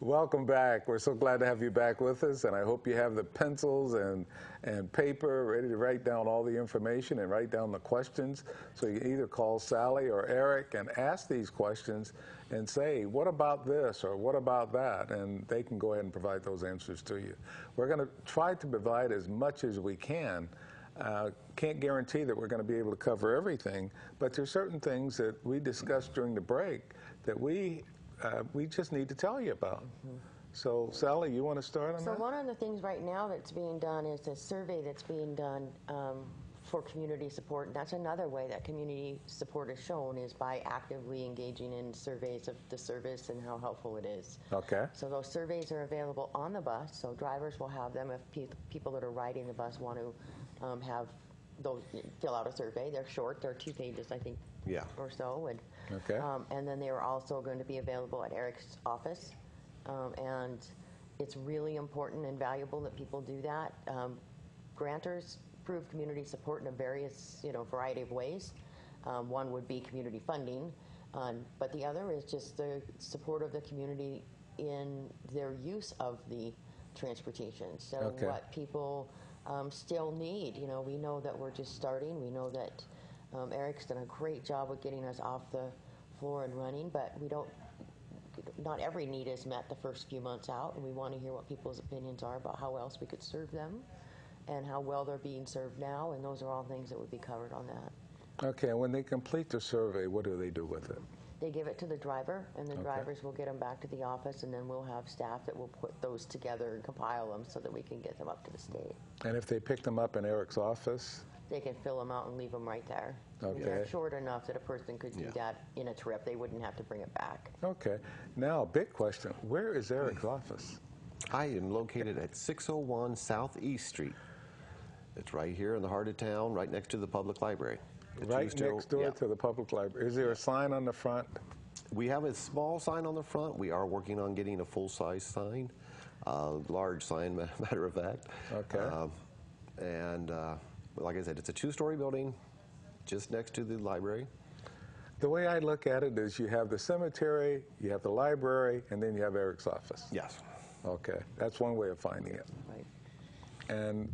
Welcome back. We're so glad to have you back with us, and I hope you have the pencils and paper ready to write down all the information and write down the questions. So you can either call Sally or Eric and ask these questions and say, what about this or what about that? And they can go ahead and provide those answers to you. We're going to try to provide as much as we can. Can't guarantee that we're going to be able to cover everything, but there's certain things that we discussed during the break that we just need to tell you about. So, Sally, you want to start on that? So one of the things right now that's being done is a survey that's being done for community support. And that's another way that community support is shown, is by actively engaging in surveys of the service and how helpful it is. Okay. So those surveys are available on the bus, so drivers will have them if people that are riding the bus want to have those fill out a survey. They're short, they're 2 pages, I think, or so. And, okay. And then they are also going to be available at Eric's office. And it's really important and valuable that people do that. Grantors prove community support in a variety of ways. One would be community funding, but the other is just the support of the community in their use of the transportation. So what people still need. You know, we know that we're just starting. We know that Eric's done a great job with getting us off the floor and running, but not every need is met the first few months out, and we want to hear what people's opinions are about how else we could serve them and how well they're being served now, and those are all things that would be covered on that. Okay, and when they complete the survey, what do they do with it? They give it to the driver, and the drivers will get them back to the office, and then we'll have staff that will put those together and compile them so that we can get them up to the state. And if they pick them up in Eric's office? They can fill them out and leave them right there. Okay. They're short enough that a person could do that in a trip. They wouldn't have to bring it back. Okay. Now, big question. Where is Eric's office? I am located at 601 Southeast Street. It's right here in the heart of town, right next to the public library. Right next door to the public library. Is there a sign on the front? We have a small sign on the front. We are working on getting a full-size sign, large sign, matter of fact. Okay. Like I said, it's a 2-story building just next to the library. The way I look at it is you have the cemetery, you have the library, and then you have Eric's office. Yes. Okay. That's one way of finding it. Right. And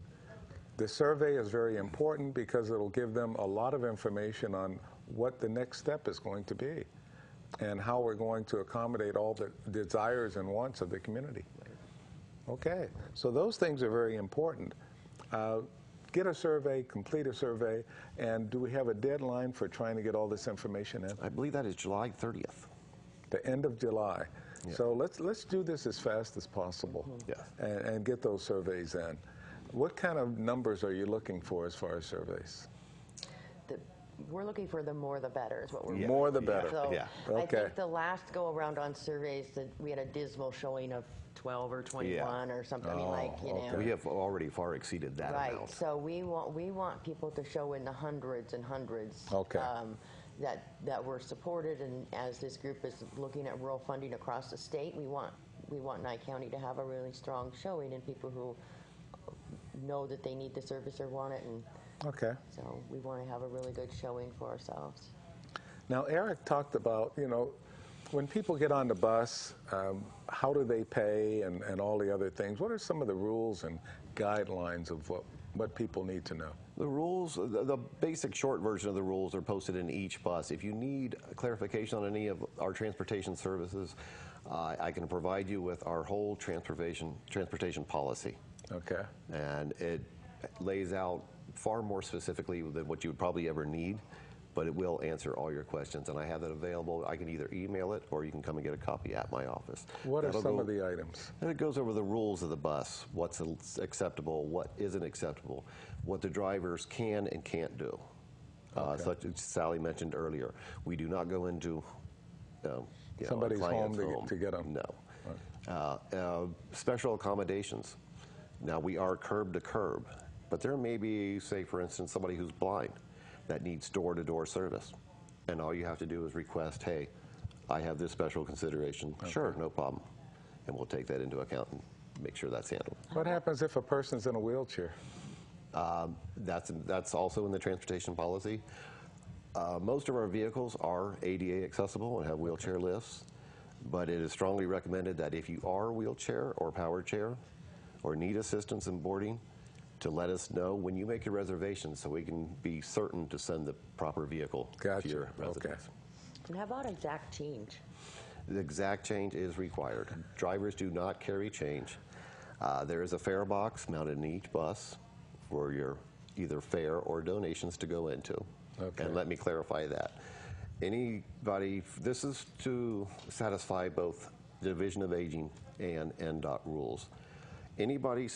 the survey is very important because it'll give them a lot of information on what the next step is going to be and how we're going to accommodate all the desires and wants of the community. Okay, so those things are very important. Get a survey, complete a survey, and do we have a deadline for trying to get all this information in? I believe that is July 30th. The end of July. Yeah. So let's do this as fast as possible and get those surveys in. What kind of numbers are you looking for as far as surveys? We're looking for the more the better is what we're More the better. So Okay. I think the last go around on surveys that we had a dismal showing of 12 or 21 or something. I mean, like, you know. We have already far exceeded that amount. So we want people to show in the hundreds and hundreds. Okay. That were supported, and as this group is looking at rural funding across the state, we want Nye County to have a really strong showing in people who know that they need the service or want it, and so we want to have a really good showing for ourselves. Now, Eric talked about, you know, when people get on the bus, how do they pay and all the other things? What are some of the rules and guidelines of what people need to know? The rules, the basic short version of the rules are posted in each bus. If you need clarification on any of our transportation services, I can provide you with our whole transportation policy. Okay. And it lays out far more specifically than what you would probably ever need, but it will answer all your questions. And I have that available. I can either email it or you can come and get a copy at my office. What are some of the items? And it goes over the rules of the bus, what's acceptable, what isn't acceptable, what the drivers can and can't do. Such as Sally mentioned earlier, we do not go into somebody's home to get them. No. Special accommodations. Now, we are curb to curb, but there may be, say, for instance, somebody who's blind that needs door-to-door service. And all you have to do is request, hey, I have this special consideration. Sure, no problem. And we'll take that into account and make sure that's handled. What happens if a person's in a wheelchair? That's also in the transportation policy. Most of our vehicles are ADA accessible and have wheelchair lifts. But it is strongly recommended that if you are wheelchair or power chair or need assistance in boarding, to let us know when you make your reservation so we can be certain to send the proper vehicle Gotcha. to your residence. Okay. And how about exact change? The exact change is required. Drivers do not carry change. There is a fare box mounted in each bus for your either fare or donations to go into. Okay. And let me clarify that. Anybody, this is to satisfy both the Division of Aging and NDOT rules. Anybody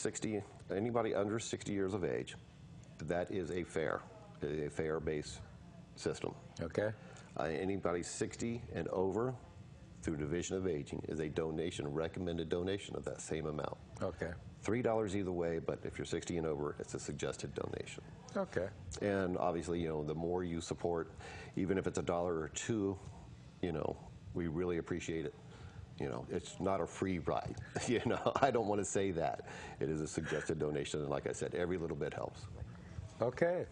under 60 years of age, that is a fare-based system. Okay. Anybody 60 and over, through Division of Aging, is a donation, recommended donation of that same amount. Okay. $3 either way, but if you're 60 and over, it's a suggested donation. Okay. And obviously, you know, the more you support, even if it's $1 or $2, you know, we really appreciate it. You know, it's not a free ride. You know, I don't want to say that. It is a suggested donation, and like I said, every little bit helps. Okay.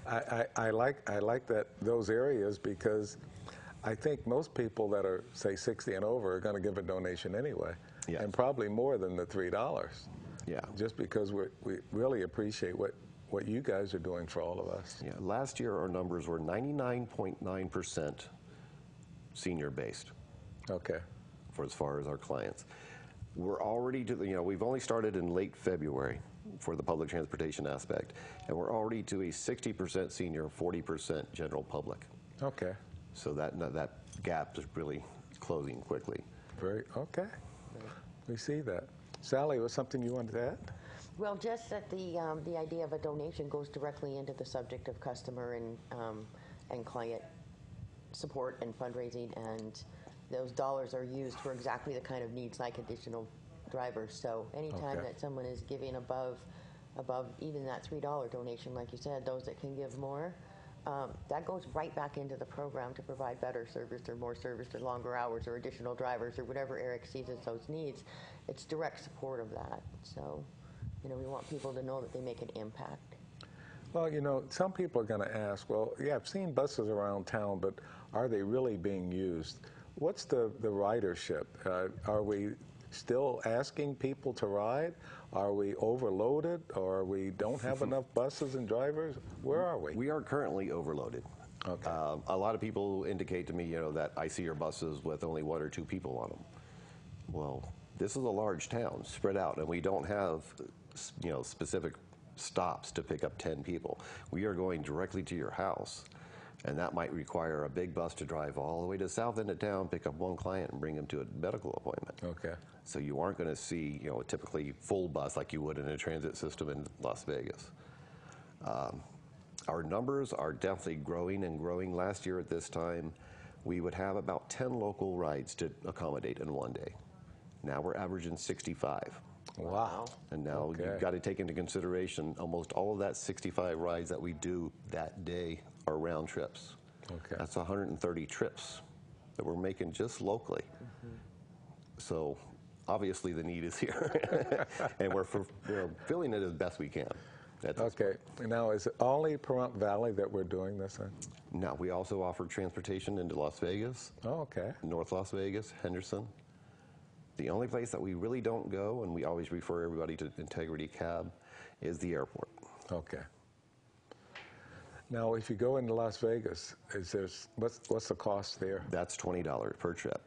I like that those areas, because I think most people that are, say, 60 and over are going to give a donation anyway. Yes. And probably more than the $3. Yeah. Just because we really appreciate what you guys are doing for all of us. Yeah. Last year, our numbers were 99.9% senior-based. Okay. For as far as our clients. We're already, you know, we've only started in late February for the public transportation aspect, and we're already to a 60% senior, 40% general public. Okay. So that gap is really closing quickly. Okay. We see that. Sally, was something you wanted to add? Well, just that the idea of a donation goes directly into the subject of customer and client support and fundraising, and those dollars are used for exactly the kind of needs, like additional drivers. So anytime Okay. that someone is giving above even that $3 donation, like you said, those that can give more, that goes right back into the program to provide better service or more service or longer hours or additional drivers or whatever Eric sees as those needs. It's direct support of that. So, you know, we want people to know that they make an impact. Well, you know, some people are going to ask, well, yeah, I've seen buses around town, but are they really being used? What's the ridership? Are we still asking people to ride? Are we overloaded, or we don't have enough buses and drivers? Where are we? We are currently overloaded. Okay. A lot of people indicate to me, you know, that I see your buses with only 1 or 2 people on them. Well, this is a large town, spread out, and we don't have, you know, specific stops to pick up 10 people. We are going directly to your house, and that might require a big bus to drive all the way to the south end of town, pick up one client, and bring them to a medical appointment. Okay. So you aren't going to see, you know, a typically full bus like you would in a transit system in Las Vegas. Our numbers are definitely growing and growing. Last year at this time, we would have about 10 local rides to accommodate in one day. Now we're averaging 65. Wow. And now Okay. you've got to take into consideration almost all of that 65 rides that we do that day are round trips. Okay. That's 130 trips that we're making just locally. Mm-hmm. So obviously the need is here, and we're filling it as best we can. Okay. Now, is it only Pahrump Valley that we're doing this in? Now, we also offer transportation into Las Vegas, Oh, okay. North Las Vegas, Henderson. The only place that we really don't go, and we always refer everybody to Integrity Cab, is the airport. Okay. Now, if you go into Las Vegas, what's the cost there? That's $20 per trip.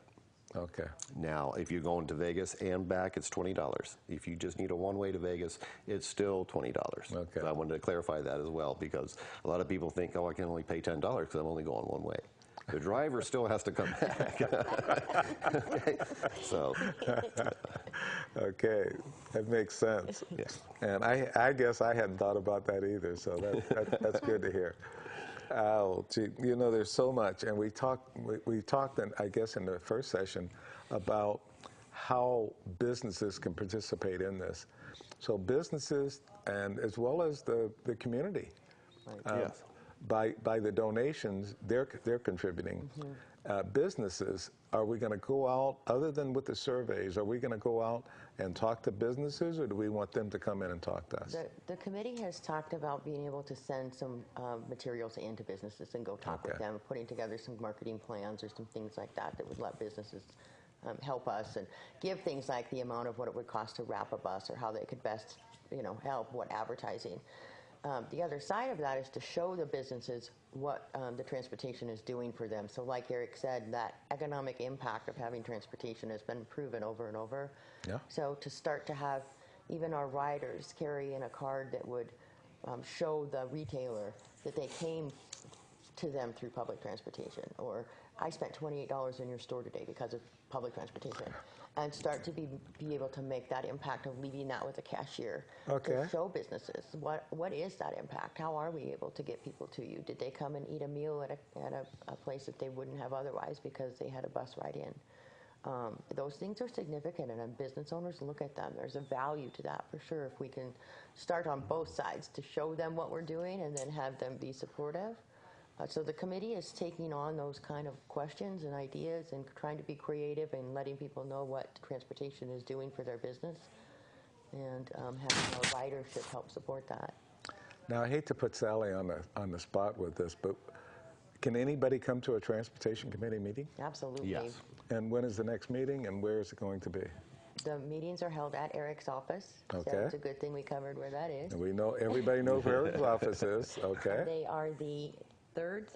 Okay. Now, if you're going to Vegas and back, it's $20. If you just need a one-way to Vegas, it's still $20. Okay. So I wanted to clarify that as well, because a lot of people think, oh, I can only pay $10 because I'm only going one way. The driver still has to come back. Okay. So. Okay, that makes sense. Yes. And I guess I hadn't thought about that either, so that's good to hear. Oh, gee, you know, there's so much, and we talked, I guess, in the first session about how businesses can participate in this. So businesses, and as well as the community, Yes. by the donations, they're contributing. Mm-hmm. Businesses, are we going to go out, other than with the surveys, are we going to go out and talk to businesses, or do we want them to come in and talk to us? The committee has talked about being able to send some materials into businesses and go talk with Okay. them, putting together some marketing plans or some things like that that would let businesses help us and give things like the amount of what it would cost to wrap a bus or how they could best, help, what advertising. The other side of that is to show the businesses what the transportation is doing for them. So like Eric said, that economic impact of having transportation has been proven over and over. Yeah. So to start to have even our riders carry in a card that would show the retailer that they came to them through public transportation, or I spent $28 in your store today because of public transportation, and start to be able to make that impact of leaving that with a cashier. Okay. To show businesses what is that impact? How are we able to get people to you? Did they come and eat a meal at a place that they wouldn't have otherwise because they had a bus ride in? Those things are significant, and business owners look at them. There's a value to that for sure if we can start on both sides to show them what we're doing and then have them be supportive. So the committee is taking on those kind of questions and ideas and trying to be creative and letting people know what transportation is doing for their business, and having our ridership help support that. Now, I hate to put Sally on the spot with this, but can anybody come to a transportation committee meeting? Absolutely. Yes. And when is the next meeting, and where is it going to be? The meetings are held at Eric's office. Okay. So it's a good thing we covered where that is. And we know everybody knows where Eric's office is. Okay. They are the third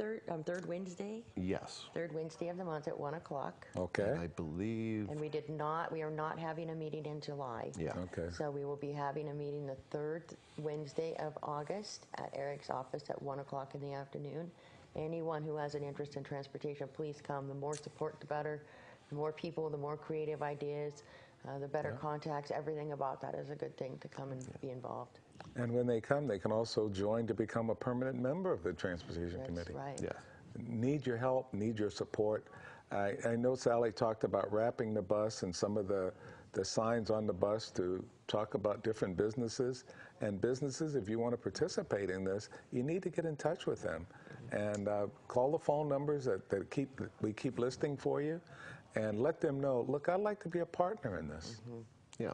Wednesday. Yes. Third Wednesday of the month at 1 o'clock. Okay. And I believe. And we are not having a meeting in July. Yeah. Okay. So we will be having a meeting the third Wednesday of August at Eric's office at 1 o'clock in the afternoon. Anyone who has an interest in transportation, please come. The more support, the better. The more people, the more creative ideas, the better contacts. Everything about that is a good thing to come and be involved. And when they come, they can also join to become a permanent member of the Transportation That's Committee. right. Yeah. Need your help, need your support. I know Sally talked about wrapping the bus and some of the signs on the bus to talk about different businesses. And businesses, if you want to participate in this, you need to get in touch with them. And call the phone numbers that we keep listing for you, and let them know, look, I'd like to be a partner in this. Mm-hmm. Yeah.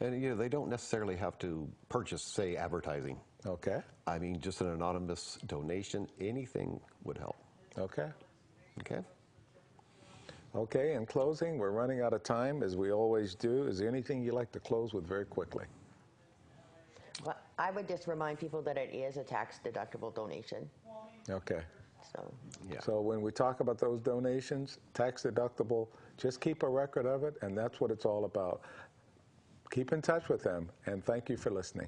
And they don't necessarily have to purchase, say, advertising. Okay. I mean, just an anonymous donation, anything would help. Okay. Okay? Okay, in closing, we're running out of time, as we always do. Is there anything you'd like to close with very quickly? Well, I would just remind people that it is a tax-deductible donation. Okay. So, Yeah. So when we talk about those donations, tax deductible, just keep a record of it, and that's what it's all about. Keep in touch with them, and thank you for listening.